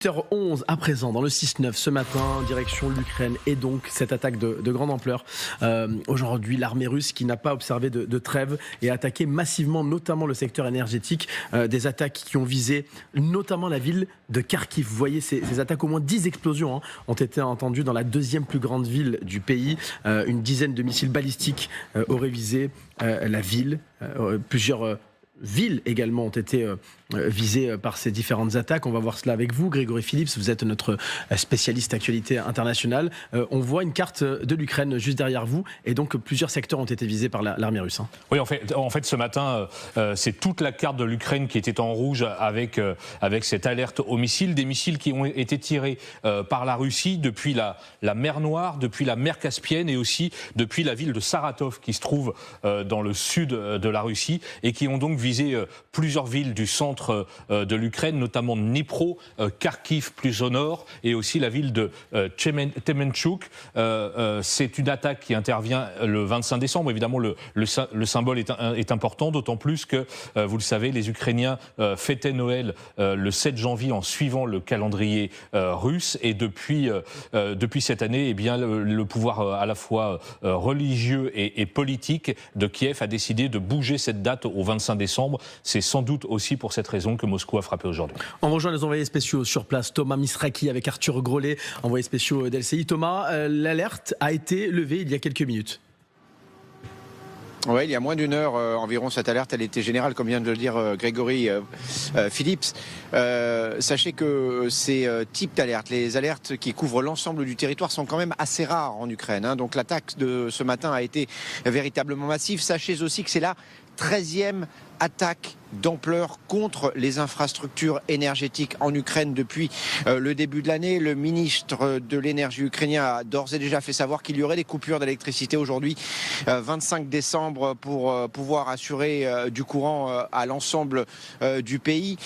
8h11 à présent dans le 6-9 ce matin, direction l'Ukraine et donc cette attaque de grande ampleur. Aujourd'hui, l'armée russe qui n'a pas observé de trêve et a attaqué massivement notamment le secteur énergétique. Des attaques qui ont visé notamment la ville de Kharkiv. Vous voyez ces attaques, au moins 10 explosions ont été entendues dans la deuxième plus grande ville du pays. Une dizaine de missiles balistiques auraient visé la ville. Plusieurs villes également ont été visées par ces différentes attaques. On va voir cela avec vous, Grégory Phillips, vous êtes notre spécialiste actualité internationale. On voit une carte de l'Ukraine juste derrière vous et donc plusieurs secteurs ont été visés par l'armée russe. Oui, en fait ce matin, c'est toute la carte de l'Ukraine qui était en rouge avec cette alerte aux missiles, des missiles qui ont été tirés par la Russie depuis la mer Noire, depuis la mer Caspienne et aussi depuis la ville de Saratov qui se trouve dans le sud de la Russie et qui ont donc visé plusieurs villes du centre de l'Ukraine, notamment Dnipro, Kharkiv plus au nord et aussi la ville de Kremenchuk. C'est une attaque qui intervient le 25 décembre. Évidemment, le symbole est important, d'autant plus que, vous le savez, les Ukrainiens fêtaient Noël le 7 janvier en suivant le calendrier russe. Et depuis cette année, eh bien, le pouvoir à la fois religieux et politique de Kiev a décidé de bouger cette date au 25 décembre. C'est sans doute aussi pour cette raison que Moscou a frappé aujourd'hui. On rejoint les envoyés spéciaux sur place, Thomas Misraki avec Arthur Grolet, envoyés spéciaux d'LCI. Thomas, l'alerte a été levée il y a quelques minutes. Oui, il y a moins d'une heure environ, cette alerte, elle était générale, comme vient de le dire Grégory Phillips. Sachez que ces types d'alertes, les alertes qui couvrent l'ensemble du territoire, sont quand même assez rares en Ukraine. Donc l'attaque de ce matin a été véritablement massive. Sachez aussi que c'est la 13e attaque d'ampleur contre les infrastructures énergétiques en Ukraine depuis le début de l'année. Le ministre de l'énergie ukrainien a d'ores et déjà fait savoir qu'il y aurait des coupures d'électricité aujourd'hui, 25 décembre, pour pouvoir assurer du courant à l'ensemble du pays.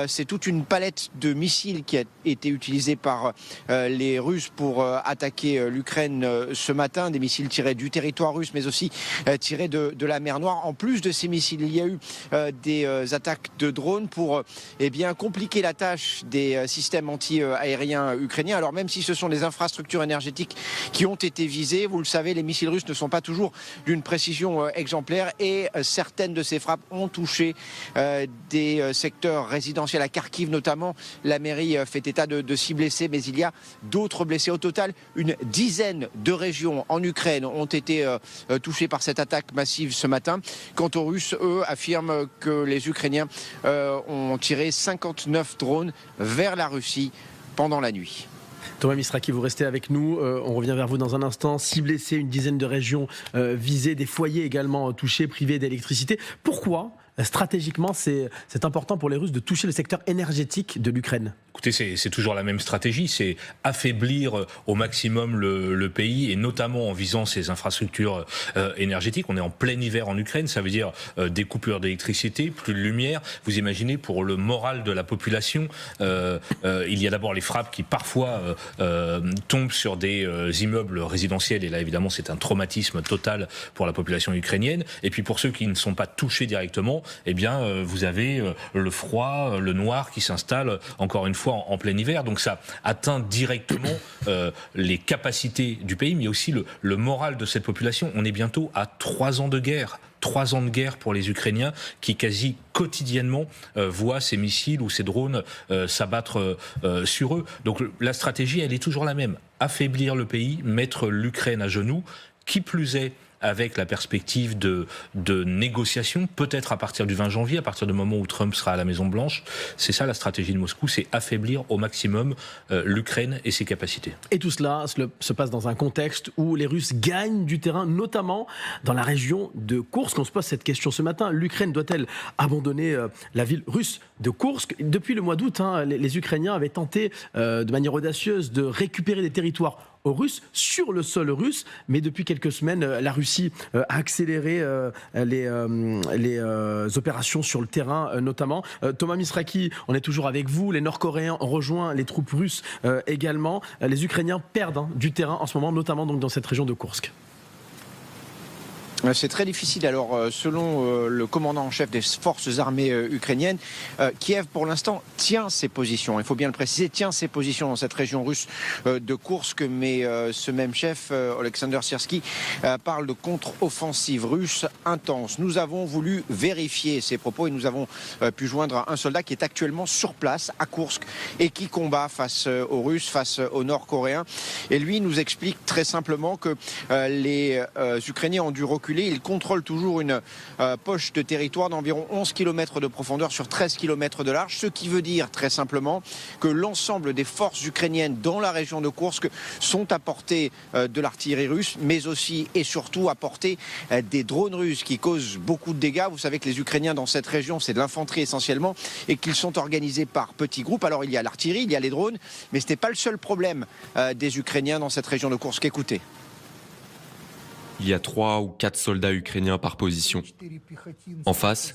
C'est toute une palette de missiles qui a été utilisée par les Russes pour attaquer l'Ukraine ce matin, des missiles tirés du territoire russe mais aussi tirés de la mer Noire. En plus de ces missiles, il y a eu des attaques de drones pour compliquer la tâche des systèmes anti-aériens ukrainiens. Alors même si ce sont des infrastructures énergétiques qui ont été visées, vous le savez, les missiles russes ne sont pas toujours d'une précision exemplaire et certaines de ces frappes ont touché des secteurs résidentiels à Kharkiv notamment. La mairie fait état de 6 blessés, mais il y a d'autres blessés. Au total, une dizaine de régions en Ukraine ont été touchées par cette attaque massive ce matin. Quant aux Russes, eux, affirment que les Ukrainiens ont tiré 59 drones vers la Russie pendant la nuit. Thomas Misraki, vous restez avec nous. On revient vers vous dans un instant. 6 blessés, une dizaine de régions visées, des foyers également touchés, privés d'électricité. Pourquoi stratégiquement, c'est important pour les Russes de toucher le secteur énergétique de l'Ukraine? Écoutez, c'est toujours la même stratégie, c'est affaiblir au maximum le pays et notamment en visant ses infrastructures énergétiques. On est en plein hiver en Ukraine, ça veut dire des coupures d'électricité, plus de lumière. Vous imaginez, pour le moral de la population, il y a d'abord les frappes qui parfois tombent sur des immeubles résidentiels et là évidemment c'est un traumatisme total pour la population ukrainienne. Et puis pour ceux qui ne sont pas touchés directement, eh bien, vous avez le froid, le noir qui s'installe encore une fois en plein hiver. Donc ça atteint directement les capacités du pays, mais aussi le moral de cette population. On est bientôt à 3 ans de guerre. 3 ans de guerre pour les Ukrainiens qui quasi quotidiennement voient ces missiles ou ces drones s'abattre sur eux. Donc la stratégie, elle est toujours la même. Affaiblir le pays, mettre l'Ukraine à genoux, qui plus est avec la perspective de négociations, peut-être à partir du 20 janvier, à partir du moment où Trump sera à la Maison-Blanche. C'est ça la stratégie de Moscou, c'est affaiblir au maximum l'Ukraine et ses capacités. Et tout cela se passe dans un contexte où les Russes gagnent du terrain, notamment dans la région de Koursk. On se pose cette question ce matin. L'Ukraine doit-elle abandonner la ville russe de Koursk? Depuis le mois d'août, les Ukrainiens avaient tenté de manière audacieuse de récupérer des territoires aux Russes sur le sol russe, mais depuis quelques semaines, la Russie a accéléré les opérations sur le terrain notamment. Thomas Misraki, on est toujours avec vous. Les Nord-Coréens ont rejoint les troupes russes également. Les Ukrainiens perdent du terrain en ce moment, notamment donc dans cette région de Koursk. C'est très difficile. Alors, selon le commandant en chef des forces armées ukrainiennes, Kiev, pour l'instant, tient ses positions. Il faut bien le préciser, tient ses positions dans cette région russe de Koursk. Mais ce même chef, Alexander Syrski, parle de contre-offensive russe intense. Nous avons voulu vérifier ces propos et nous avons pu joindre un soldat qui est actuellement sur place à Koursk et qui combat face aux Russes, face aux Nord-Coréens. Et lui nous explique très simplement que les Ukrainiens ont dû reculer. Ils contrôlent toujours une poche de territoire d'environ 11 km de profondeur sur 13 km de large, ce qui veut dire très simplement que l'ensemble des forces ukrainiennes dans la région de Koursk sont à portée de l'artillerie russe, mais aussi et surtout à portée des drones russes qui causent beaucoup de dégâts. Vous savez que les Ukrainiens dans cette région, c'est de l'infanterie essentiellement, et qu'ils sont organisés par petits groupes. Alors il y a l'artillerie, il y a les drones, mais ce n'est pas le seul problème des Ukrainiens dans cette région de Koursk. Écoutez. Il y a 3 ou 4 soldats ukrainiens par position. En face,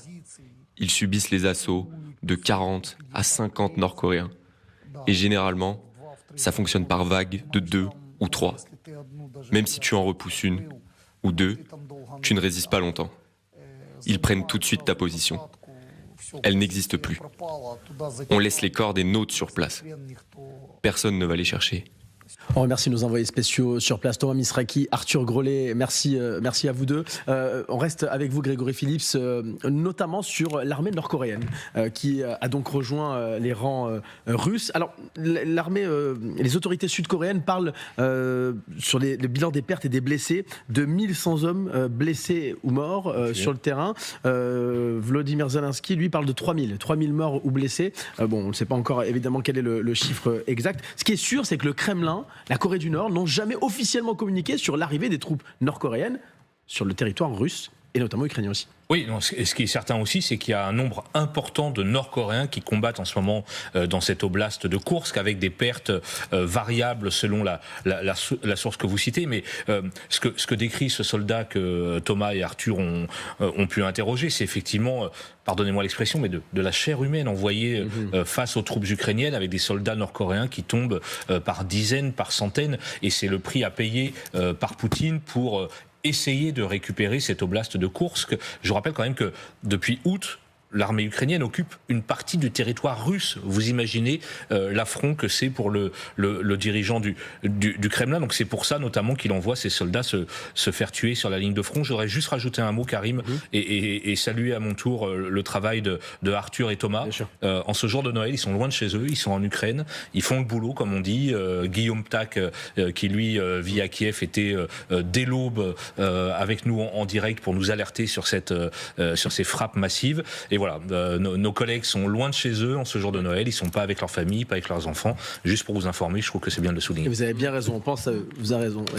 ils subissent les assauts de 40 à 50 Nord-Coréens. Et généralement, ça fonctionne par vagues de 2 ou 3. Même si tu en repousses une ou 2, tu ne résistes pas longtemps. Ils prennent tout de suite ta position. Elle n'existe plus. On laisse les corps des nôtres sur place. Personne ne va les chercher. On remercie nos envoyés spéciaux sur place, Thomas Misraki, Arthur Grelet, merci à vous deux. On reste avec vous, Grégory Phillips, notamment sur l'armée nord-coréenne qui a donc rejoint les rangs russes. Alors, l'armée, les autorités sud-coréennes parlent sur le bilan des pertes et des blessés de 1100 hommes blessés ou morts sur le terrain. Volodymyr Zelensky, lui, parle de 3000 morts ou blessés. Bon, on ne sait pas encore évidemment quel est le chiffre exact. Ce qui est sûr, c'est que le Kremlin, la Corée du Nord, n'ont jamais officiellement communiqué sur l'arrivée des troupes nord-coréennes sur le territoire russe et notamment ukrainien aussi. Oui, non, ce qui est certain aussi, c'est qu'il y a un nombre important de Nord-Coréens qui combattent en ce moment dans cette oblast de Koursk avec des pertes variables selon la source que vous citez. Mais ce que décrit ce soldat que Thomas et Arthur ont pu interroger, c'est effectivement, pardonnez-moi l'expression, mais de la chair humaine envoyée face aux troupes ukrainiennes avec des soldats nord-coréens qui tombent par dizaines, par centaines. Et c'est le prix à payer par Poutine pour essayer de récupérer cette oblast de Koursk. Je rappelle quand même que depuis août, l'armée ukrainienne occupe une partie du territoire russe. Vous imaginez l'affront que c'est pour le dirigeant du Kremlin. Donc c'est pour ça notamment qu'il envoie ses soldats se faire tuer sur la ligne de front. Je voudrais juste rajouter un mot, Karim, et saluer à mon tour le travail de Arthur et Thomas. En ce jour de Noël, ils sont loin de chez eux, ils sont en Ukraine, ils font le boulot comme on dit. Guillaume Ptak, qui lui vit à Kiev, était dès l'aube avec nous en direct pour nous alerter sur ces frappes massives. Et voilà, nos collègues sont loin de chez eux en ce jour de Noël, ils sont pas avec leur famille, pas avec leurs enfants. Juste pour vous informer, je trouve que c'est bien de le souligner. Et vous avez bien raison, vous avez raison.